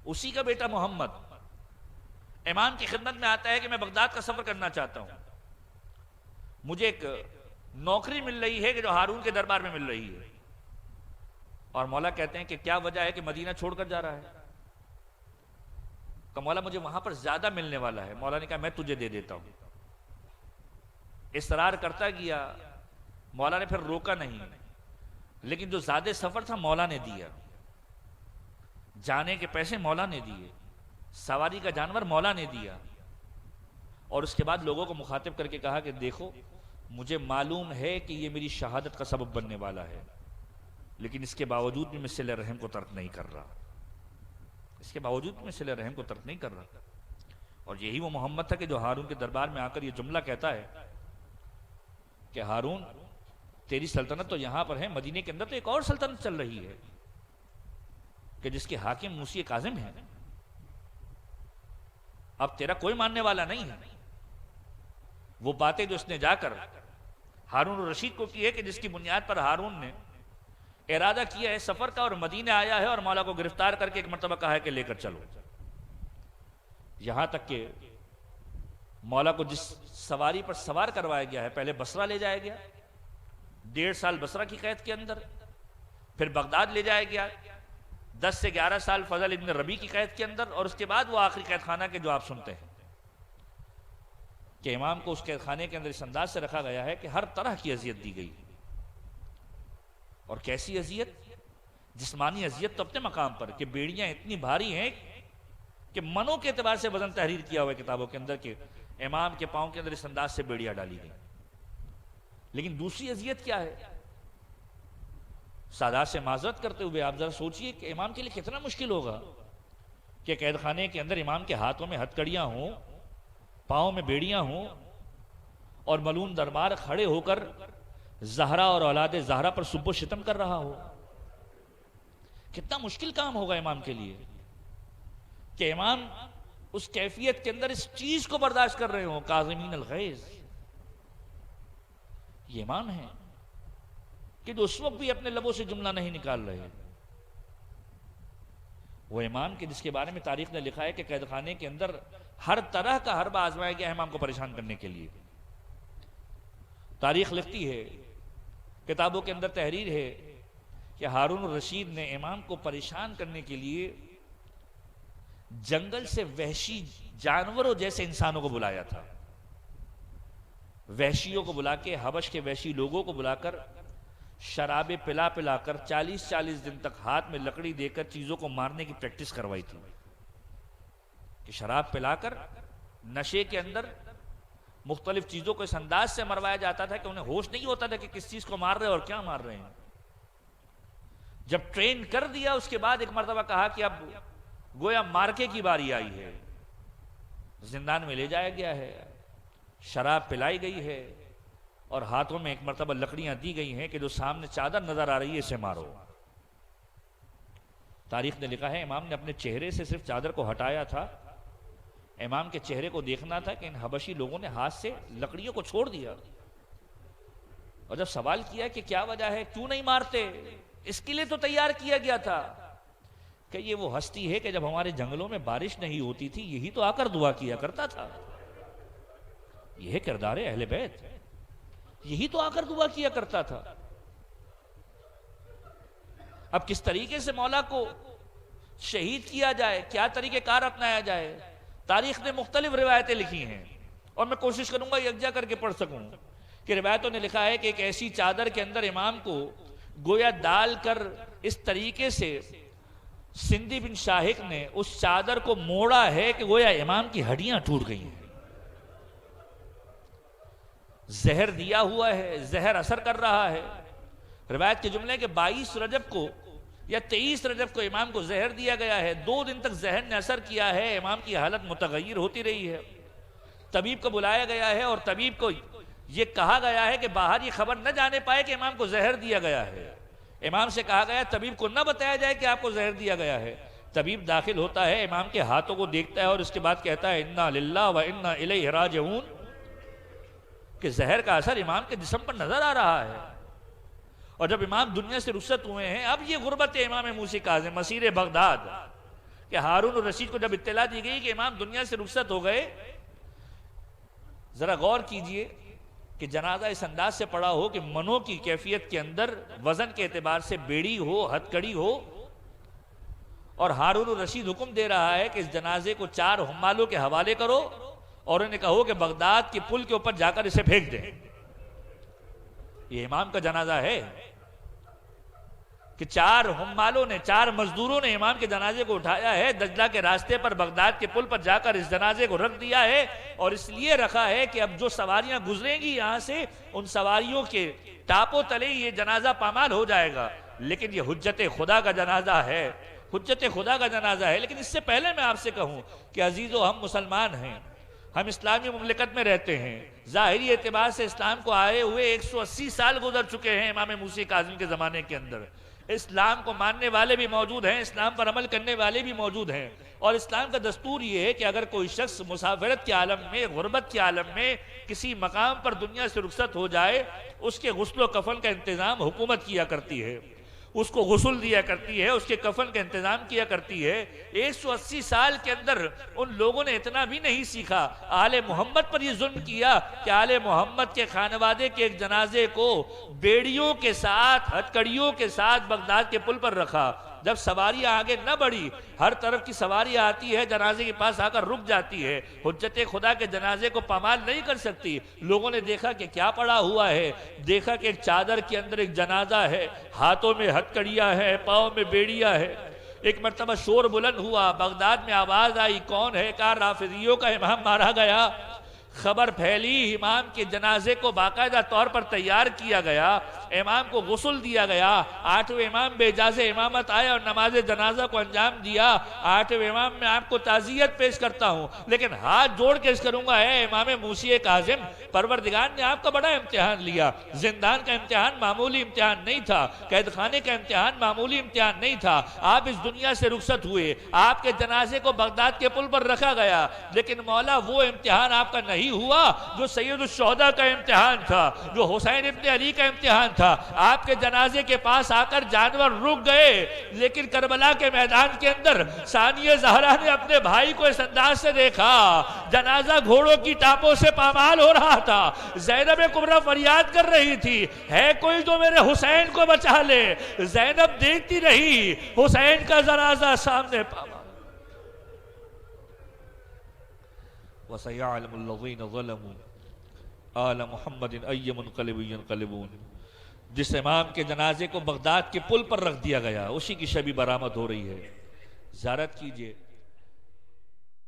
اسی کا بیٹا محمد امام کی خدمت میں آتا ہے کہ میں بغداد کا سفر کرنا چاہتا ہوں، مجھے ایک نوکری مل رہی ہے کہ جو ہارون کے دربار میں مل رہی ہے، اور مولا کہتے ہیں کہ کیا وجہ ہے کہ مدینہ چھوڑ کر جا رہا ہے؟ کہ مولا مجھے وہاں پر زیادہ ملنے والا ہے۔ مولا نے کہا میں تجھے دے دیتا ہوں۔ اصرار کرتا گیا، مولا نے پھر روکا نہیں، لیکن جو زیادہ سفر تھا مولا نے دیا، جانے کے پیسے مولا نے دیے، سواری کا جانور مولا نے دیا، اور اس کے بعد لوگوں کو مخاطب کر کے کہا کہ دیکھو مجھے معلوم ہے کہ یہ میری شہادت کا سبب بننے والا ہے، لیکن اس کے باوجود بھی میں صلہ رحم کو ترک نہیں کر رہا، اس کے باوجود بھی میں صلہ رحم کو ترک نہیں کر رہا۔ اور یہی وہ محمد تھا کہ جو ہارون کے دربار میں آ کر یہ جملہ کہتا ہے کہ ہارون تیری سلطنت تو یہاں پر ہے، مدینے کے اندر تو ایک اور سلطنت چل رہی ہے کہ جس کے حاکم موسی کاظم ہیں، اب تیرا کوئی ماننے والا نہیں ہے۔ وہ باتیں جو اس نے جا کر ہارون الرشید کو کی ہے کہ جس کی بنیاد پر ہارون نے ارادہ کیا ہے سفر کا، اور مدینہ آیا ہے اور مولا کو گرفتار کر کے ایک مرتبہ کہا ہے کہ لے کر چلو، یہاں تک کہ مولا کو جس سواری پر سوار کروایا گیا ہے، پہلے بصرہ لے جایا گیا، 1.5 سال بصرہ کی قید کے اندر، پھر بغداد لے جایا گیا 10 سے 11 سال فضل ابن ربیع کی قید کے اندر، اور اس کے بعد وہ آخری قید خانہ کے جو آپ سنتے ہیں کہ امام کو اس قید خانے کے اندر اس انداز سے رکھا گیا ہے کہ ہر طرح کی اذیت دی گئی، اور کیسی اذیت؟ جسمانی اذیت تو اپنے مقام پر کہ بیڑیاں اتنی بھاری ہیں کہ منوں کے اعتبار سے وزن تحریر کیا ہوا ہے کتابوں کے اندر کہ امام کے پاؤں کے اندر اس انداز سے بیڑیاں ڈالی گئی۔ لیکن دوسری اذیت کیا ہے؟ سادات سے معذرت کرتے ہوئے آپ ذرا سوچئے کہ امام کے لیے کتنا مشکل ہوگا کہ قید خانے کے اندر امام کے ہاتھوں میں ہتکڑیاں ہوں، پاؤں میں بیڑیاں ہوں، اور ملون دربار کھڑے ہو کر زہرا اور اولاد زہرا پر سب و شتم کر رہا ہو۔ کتنا مشکل کام ہوگا امام کے لیے کہ امام اس کیفیت کے اندر اس چیز کو برداشت کر رہے ہوں، کاظمین الغیظ۔ یہ امام ہیں کہ جو اس وقت بھی اپنے لبوں سے جملہ نہیں نکال رہے، وہ امام کے جس کے بارے میں تاریخ نے لکھا ہے کہ قید خانے کے اندر ہر طرح کا حربہ آزمایا گیا ہے امام کو پریشان کرنے کے لیے۔ تاریخ لکھتی ہے، کتابوں کے اندر تحریر ہے کہ ہارون الرشید نے امام کو پریشان کرنے کے لیے جنگل سے وحشی جانوروں جیسے انسانوں کو بلایا تھا، وحشیوں کو بلا کے، حبش کے وحشی لوگوں کو بلا کر شرابیں پلا پلا کر 40 دن تک ہاتھ میں لکڑی دے کر چیزوں کو مارنے کی پریکٹس کروائی تھی، کہ شراب پلا کر نشے کے اندر مختلف چیزوں کو اس انداز سے مروایا جاتا تھا کہ انہیں ہوش نہیں ہوتا تھا کہ کس چیز کو مار رہے اور کیا مار رہے ہیں۔ جب ٹرین کر دیا اس کے بعد ایک مرتبہ کہا کہ اب گویا مارکے کی باری آئی ہے، زندان میں لے جایا گیا ہے، شراب پلائی گئی ہے، اور ہاتھوں میں ایک مرتبہ لکڑیاں دی گئی ہیں کہ جو سامنے چادر نظر آ رہی ہے اسے مارو۔ تاریخ نے لکھا ہے امام نے اپنے چہرے سے صرف چادر کو ہٹایا تھا، امام کے چہرے کو دیکھنا تھا کہ ان حبشی لوگوں نے ہاتھ سے لکڑیوں کو چھوڑ دیا، اور جب سوال کیا کہ کیا وجہ ہے، کیوں نہیں مارتے، اس کے لیے تو تیار کیا گیا تھا کہ یہ وہ ہستی ہے کہ جب ہمارے جنگلوں میں بارش نہیں ہوتی تھی یہی تو آ کر دعا کیا کرتا تھا، یہ ہے کردار اہل بیت، یہی تو آ کر دعا کیا کرتا تھا۔ اب کس طریقے سے مولا کو شہید کیا جائے، کیا طریقہ کار اپنایا جائے، تاریخ نے مختلف روایتیں لکھی ہیں، اور میں کوشش کروں گا یکجا کر کے پڑھ سکوں کہ روایتوں نے لکھا ہے کہ ایک ایسی چادر کے اندر امام کو گویا ڈال کر اس طریقے سے سندھی بن شاہق نے اس چادر کو موڑا ہے کہ گویا امام کی ہڈیاں ٹوٹ گئی ہیں، زہر دیا ہوا ہے، زہر اثر کر رہا ہے۔ روایت کے جملے کہ 22 رجب کو یا 23 رجب کو امام کو زہر دیا گیا ہے، 2 دن تک زہر نے اثر کیا ہے، امام کی حالت متغیر ہوتی رہی ہے۔ طبیب کو بلایا گیا ہے اور طبیب کو یہ کہا گیا ہے کہ باہر یہ خبر نہ جانے پائے کہ امام کو زہر دیا گیا ہے۔ امام سے کہا گیا طبیب کو نہ بتایا جائے کہ آپ کو زہر دیا گیا ہے۔ طبیب داخل ہوتا ہے، امام کے ہاتھوں کو دیکھتا ہے اور اس کے بعد کہتا ہے انا للہ و انا الیہ راجعون، کہ زہر کا اثر امام کے جسم پر نظر آ رہا ہے، اور جب امام دنیا سے رخصت ہوئے ہیں اب یہ غربت امام موسی کاظم مسیر بغداد، کہ کہ ہارون الرشید کو جب اطلاع دی گئی کہ امام دنیا سے رخصت ہو گئے، ذرا غور کیجئے کہ جنازہ اس انداز سے پڑا ہو کہ منوں کی کیفیت کے اندر وزن کے اعتبار سے بیڑی ہو، ہتکڑی ہو، اور ہارون الرشید حکم دے رہا ہے کہ اس جنازے کو 4 حمالوں کے حوالے کرو اور انہیں کہو کہ بغداد کے پل کے اوپر جا کر اسے پھینک دیں۔ یہ امام کا جنازہ ہے کہ 4 حمالوں نے، 4 مزدوروں نے امام کے جنازے کو اٹھایا ہے، دجلہ کے راستے پر بغداد کے پل پر جا کر اس جنازے کو رکھ دیا ہے، اور اس لیے رکھا ہے کہ اب جو سواریاں گزریں گی یہاں سے، ان سواریوں کے ٹاپوں تلے یہ جنازہ پامال ہو جائے گا۔ لیکن یہ حجت خدا کا جنازہ ہے، حجت خدا کا جنازہ ہے۔ لیکن اس سے پہلے میں آپ سے کہوں کہ عزیزو، ہم مسلمان ہیں، ہم اسلامی مملکت میں رہتے ہیں، ظاہری اعتبار سے اسلام کو آئے ہوئے 180 سال گزر چکے ہیں امام موسی کاظم کے زمانے کے اندر۔ اسلام کو ماننے والے بھی موجود ہیں، اسلام پر عمل کرنے والے بھی موجود ہیں، اور اسلام کا دستور یہ ہے کہ اگر کوئی شخص مسافرت کے عالم میں، غربت کے عالم میں کسی مقام پر دنیا سے رخصت ہو جائے، اس کے غسل و کفن کا انتظام حکومت کیا کرتی ہے، اس کو غسل دیا کرتی ہے، اس کے کفن کا انتظام کیا کرتی ہے۔ 180 سال کے اندر ان لوگوں نے اتنا بھی نہیں سیکھا، آل محمد پر یہ ظلم کیا کہ آل محمد کے خانوادے کے ایک جنازے کو بیڑیوں کے ساتھ، ہتکڑیوں کے ساتھ بغداد کے پل پر رکھا۔ جب سواریاں آگے نہ بڑھی، ہر طرف کی سواری آتی ہے، جنازے کے پاس آ کر رک جاتی ہے، حجت خدا کے جنازے کو پامال نہیں کر سکتی۔ لوگوں نے دیکھا کہ کیا پڑا ہوا ہے، دیکھا کہ ایک چادر کے اندر ایک جنازہ ہے، ہاتھوں میں ہتکڑیاں ہے، پاؤں میں بیڑیاں ہے۔ ایک مرتبہ شور بلند ہوا، بغداد میں آواز آئی، کون ہے؟ کہا رافضیوں کا امام مارا گیا۔ خبر پھیلی، امام کے جنازے کو باقاعدہ طور پر تیار کیا گیا، امام کو غسل دیا گیا، 8ویں امام بے اجازہ امامت آیا اور نماز جنازہ کو انجام دیا۔ 8ویں امام میں آپ کو تعزیت پیش کرتا ہوں، لیکن ہاتھ جوڑ کے اس کروں گا، اے امام موسی کاظم، پروردگار نے آپ کا بڑا امتحان لیا۔ زندان کا امتحان معمولی امتحان نہیں تھا، قید خانے کا امتحان معمولی امتحان نہیں تھا۔ آپ اس دنیا سے رخصت ہوئے، آپ کے جنازے کو بغداد کے پل پر رکھا گیا، لیکن مولا وہ امتحان آپ کا نہیں ہوا جو سید الشہداء کا امتحان تھا، جو حسین ابن علی کا امتحان تھا۔ آپ کے جنازے کے پاس آ کر جانور رک گئے، لیکن کربلا کے میدان کے اندر ثانیہ زہرا نے اپنے بھائی کو اس انداز سے دیکھا، جنازہ گھوڑوں کی ٹاپوں سے پامال ہو رہا تھا، زینب کبریٰ فریاد کر رہی تھی، ہے کوئی جو میرے حسین کو بچا لے؟ زینب دیکھتی رہی، حسین کا جنازہ سامنے پامال۔ وَسَيَعْلَمُ الَّذِينَ ظَلَمُوا آلَ مُحَمَّدٍ أَيَّ مُنْقَلِبٍ يَنْقَلِبُونَ۔ جس امام کے جنازے کو بغداد کے پل پر رکھ دیا گیا، اسی کی شبی برآمد ہو رہی ہے۔ زیارت کیجئے۔